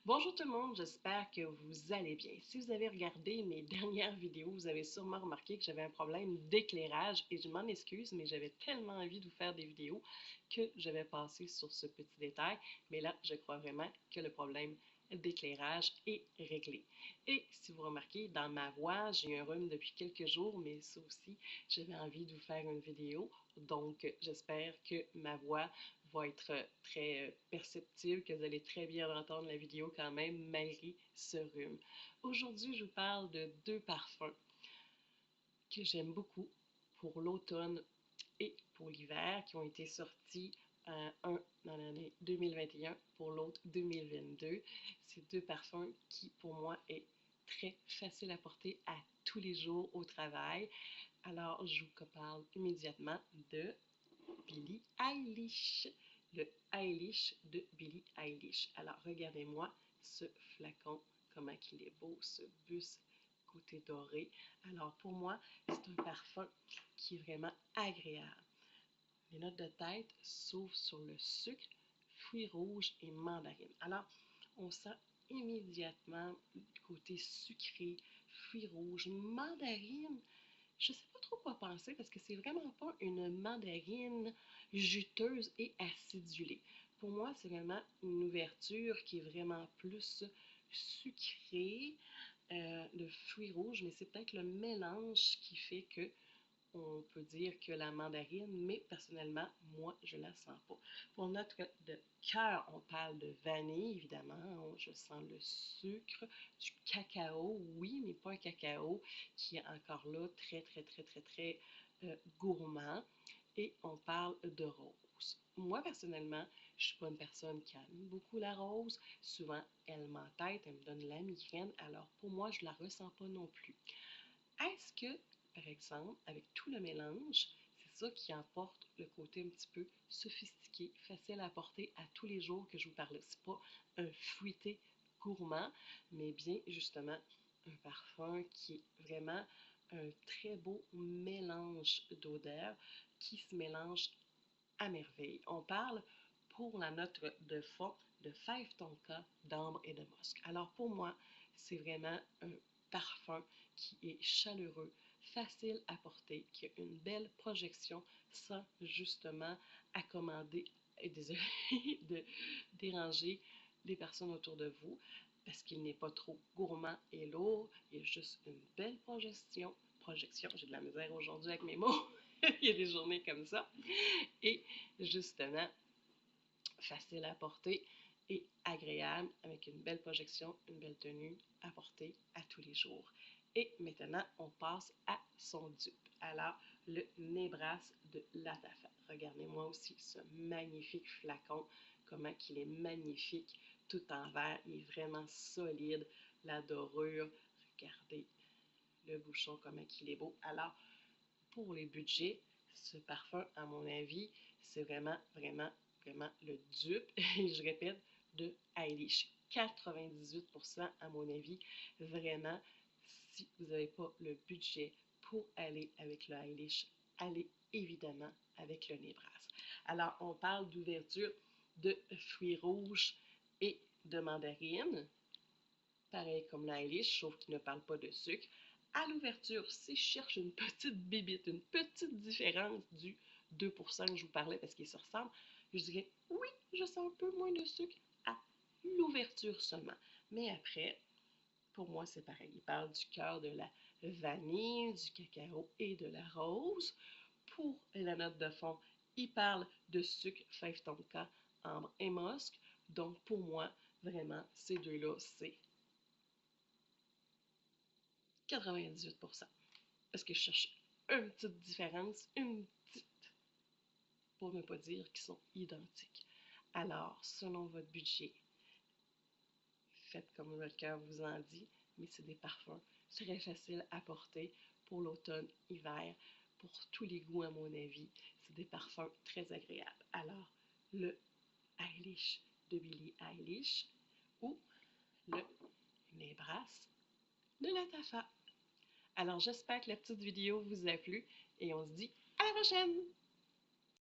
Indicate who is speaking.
Speaker 1: Bonjour tout le monde, j'espère que vous allez bien. Si vous avez regardé mes dernières vidéos, vous avez sûrement remarqué que j'avais un problème d'éclairage et je m'en excuse, mais j'avais tellement envie de vous faire des vidéos que je vais passer sur ce petit détail. Mais là, je crois vraiment que le problème d'éclairage est réglé. Et si vous remarquez, dans ma voix, j'ai un rhume depuis quelques jours, mais ça aussi, j'avais envie de vous faire une vidéo. Donc, j'espère que ma voix va être très perceptible, que vous allez très bien entendre la vidéo quand même, malgré ce rhume. Aujourd'hui, je vous parle de deux parfums que j'aime beaucoup pour l'automne et pour l'hiver, qui ont été sortis un dans l'année 2021, pour l'autre 2022. Ces deux parfums qui, pour moi, est très facile à porter à tous les jours au travail. Alors, je vous parle immédiatement de Billie Eilish, le Eilish de Billie Eilish. Alors, regardez-moi ce flacon, comment il est beau, ce bus côté doré. Alors, pour moi, c'est un parfum qui est vraiment agréable. Les notes de tête s'ouvrent sur le sucre, fruits rouges et mandarine. Alors, on sent immédiatement le côté sucré, fruits rouges, mandarine. Je ne sais pas trop quoi penser parce que c'est vraiment pas une mandarine juteuse et acidulée. Pour moi, c'est vraiment une ouverture qui est vraiment plus sucrée de fruits rouges, mais c'est peut-être le mélange qui fait que on peut dire que la mandarine, mais personnellement, moi, je la sens pas. Pour notre de cœur, on parle de vanille, évidemment. Je sens le sucre, du cacao, oui, mais pas un cacao qui est encore là très, très, très, très, très gourmand. Et on parle de rose. Moi, personnellement, je suis pas une personne qui aime beaucoup la rose. Souvent, elle m'entête, elle me donne la migraine. Alors, pour moi, je la ressens pas non plus. Est-ce que, par exemple, avec tout le mélange, c'est ça qui emporte le côté un petit peu sophistiqué, facile à porter à tous les jours que je vous parlais. C'est pas un fruité gourmand, mais bien justement un parfum qui est vraiment un très beau mélange d'odeurs qui se mélange à merveille. On parle pour la note de fond de fève tonka, d'ambre et de musc. Alors pour moi, c'est vraiment un parfum qui est chaleureux, facile à porter, qui a une belle projection sans justement accommoder et désolé, de déranger les personnes autour de vous parce qu'il n'est pas trop gourmand et lourd. Il y a juste une belle projection, j'ai de la misère aujourd'hui avec mes mots. Il y a des journées comme ça. Et justement, facile à porter et agréable avec une belle projection, une belle tenue à porter à tous les jours. Et maintenant, on passe à son dupe. Alors, le Nebras de Latafa. Regardez-moi aussi ce magnifique flacon, comment il est magnifique, tout en verre, il est vraiment solide, la dorure, regardez le bouchon, comment il est beau. Alors, pour les budgets, ce parfum, à mon avis, c'est vraiment, vraiment, vraiment le dupe, et je répète, de Eilish. 98% à mon avis, vraiment, si vous n'avez pas le budget pour aller avec le Eilish, allez évidemment avec le Nebras. Alors, on parle d'ouverture de fruits rouges et de mandarine, pareil comme l'Eilish, sauf qu'il ne parle pas de sucre. À l'ouverture, si je cherche une petite bébite, une petite différence du 2% que je vous parlais parce qu'ils se ressemblent, je dirais oui, je sens un peu moins de sucre à l'ouverture seulement. Mais après, pour moi, c'est pareil. Il parle du cœur de la vanille, du cacao et de la rose. Pour la note de fond, il parle de sucre, fève tonka, ambre et musc. Donc, pour moi, vraiment, ces deux-là, c'est 98%. Parce que je cherche une petite différence, une petite, pour ne pas dire qu'ils sont identiques. Alors, selon votre budget, faites comme votre cœur vous en dit, mais c'est des parfums très faciles à porter pour l'automne, hiver, pour tous les goûts à mon avis. C'est des parfums très agréables. Alors, le Eilish de Billie Eilish ou le Nebras de Latafa. Alors, j'espère que la petite vidéo vous a plu et on se dit à la prochaine!